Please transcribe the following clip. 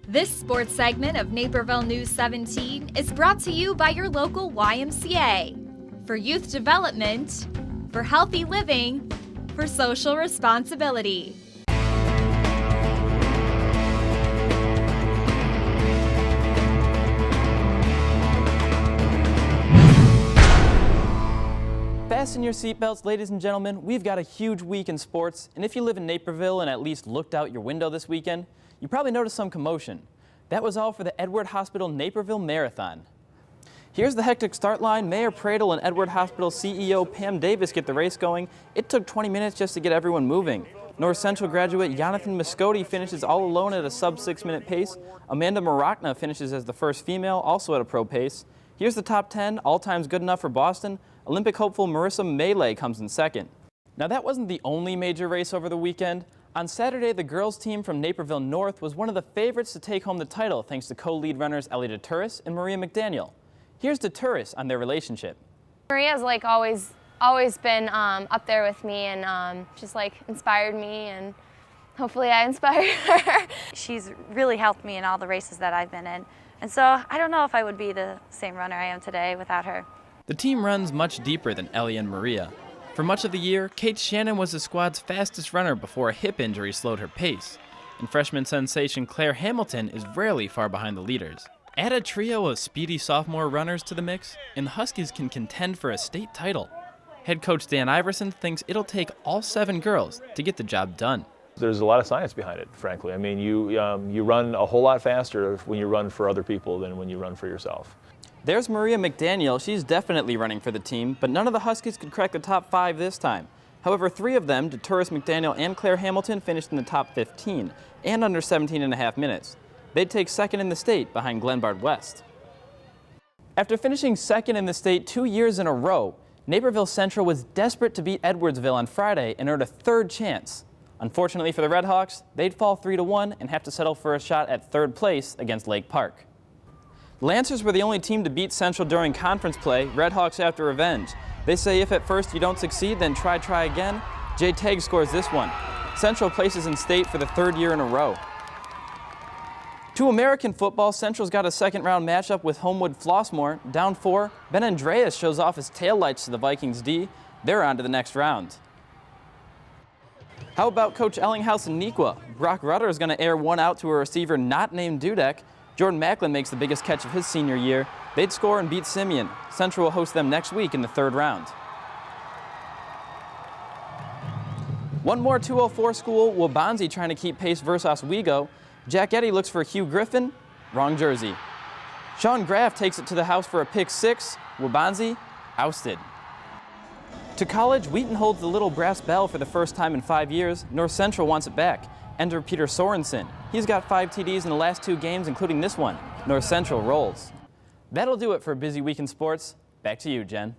This sports segment of Naperville News 17 is brought to you by your local YMCA. For youth development, for healthy living, for social responsibility. Fasten your seatbelts, ladies and gentlemen. We've got a huge week in sports, and if you live in Naperville and at least looked out your window this weekend, you probably noticed some commotion. That was all for the Edward Hospital Naperville Marathon. Here's the hectic start line. Mayor Pradle and Edward Hospital CEO Pam Davis get the race going. It took 20 minutes just to get everyone moving. North Central graduate Jonathan Muscotti finishes all alone at a sub 6-minute pace. Amanda Marachna finishes as the first female, also at a pro pace. Here's the top 10, all times good enough for Boston. Olympic hopeful Marissa Melee comes in second. Now that wasn't the only major race over the weekend. On Saturday, the girls team from Naperville North was one of the favorites to take home the title thanks to co-lead runners Ellie DeTuris and Maria McDaniel. Here's DeTuris on their relationship. Maria's always been up there with me and just inspired me, and hopefully I inspired her. She's really helped me in all the races that I've been in. And so I don't know if I would be the same runner I am today without her. The team runs much deeper than Ellie and Maria. For much of the year, Kate Shannon was the squad's fastest runner before a hip injury slowed her pace. And freshman sensation Claire Hamilton is rarely far behind the leaders. Add a trio of speedy sophomore runners to the mix, and the Huskies can contend for a state title. Head coach Dan Iverson thinks it'll take all 7 girls to get the job done. There's a lot of science behind it, frankly. I mean, you run a whole lot faster when you run for other people than when you run for yourself. There's Maria McDaniel. She's definitely running for the team, but none of the Huskies could crack the top 5 this time. However, 3 of them, DeTuris, McDaniel, and Claire Hamilton, finished in the top 15 and under 17.5 minutes. They'd take second in the state behind Glenbard West. After finishing second in the state 2 years in a row, Naperville Central was desperate to beat Edwardsville on Friday and earned a 3rd chance. Unfortunately for the Redhawks, they'd fall 3-1 and have to settle for a shot at 3rd place against Lake Park. Lancers were the only team to beat Central during conference play. Redhawks after revenge. They say if at first you don't succeed, then try again. Jay Tagg scores this one. Central places in state for the 3rd year in a row. To American football, Central's got a second-round matchup with Homewood Flossmoor. Down 4, Ben Andreas shows off his taillights to the Vikings D. They're on to the next round. How about Coach Ellinghaus and Nequa? Brock Rutter is going to air one out to a receiver not named Dudek. Jordan Macklin makes the biggest catch of his senior year. They'd score and beat Simeon. Central will host them next week in the 3rd round. One more 204 school, Waubonsie trying to keep pace versus Oswego. Jack Eddy looks for Hugh Griffin, wrong jersey. Sean Graff takes it to the house for a pick 6. Waubonsie ousted. To college, Wheaton holds the little brass bell for the first time in 5 years. North Central wants it back. Enter Peter Sorensen. He's got 5 TDs in the last 2 games, including this one. North Central rolls. That'll do it for a busy week in sports. Back to you, Jen.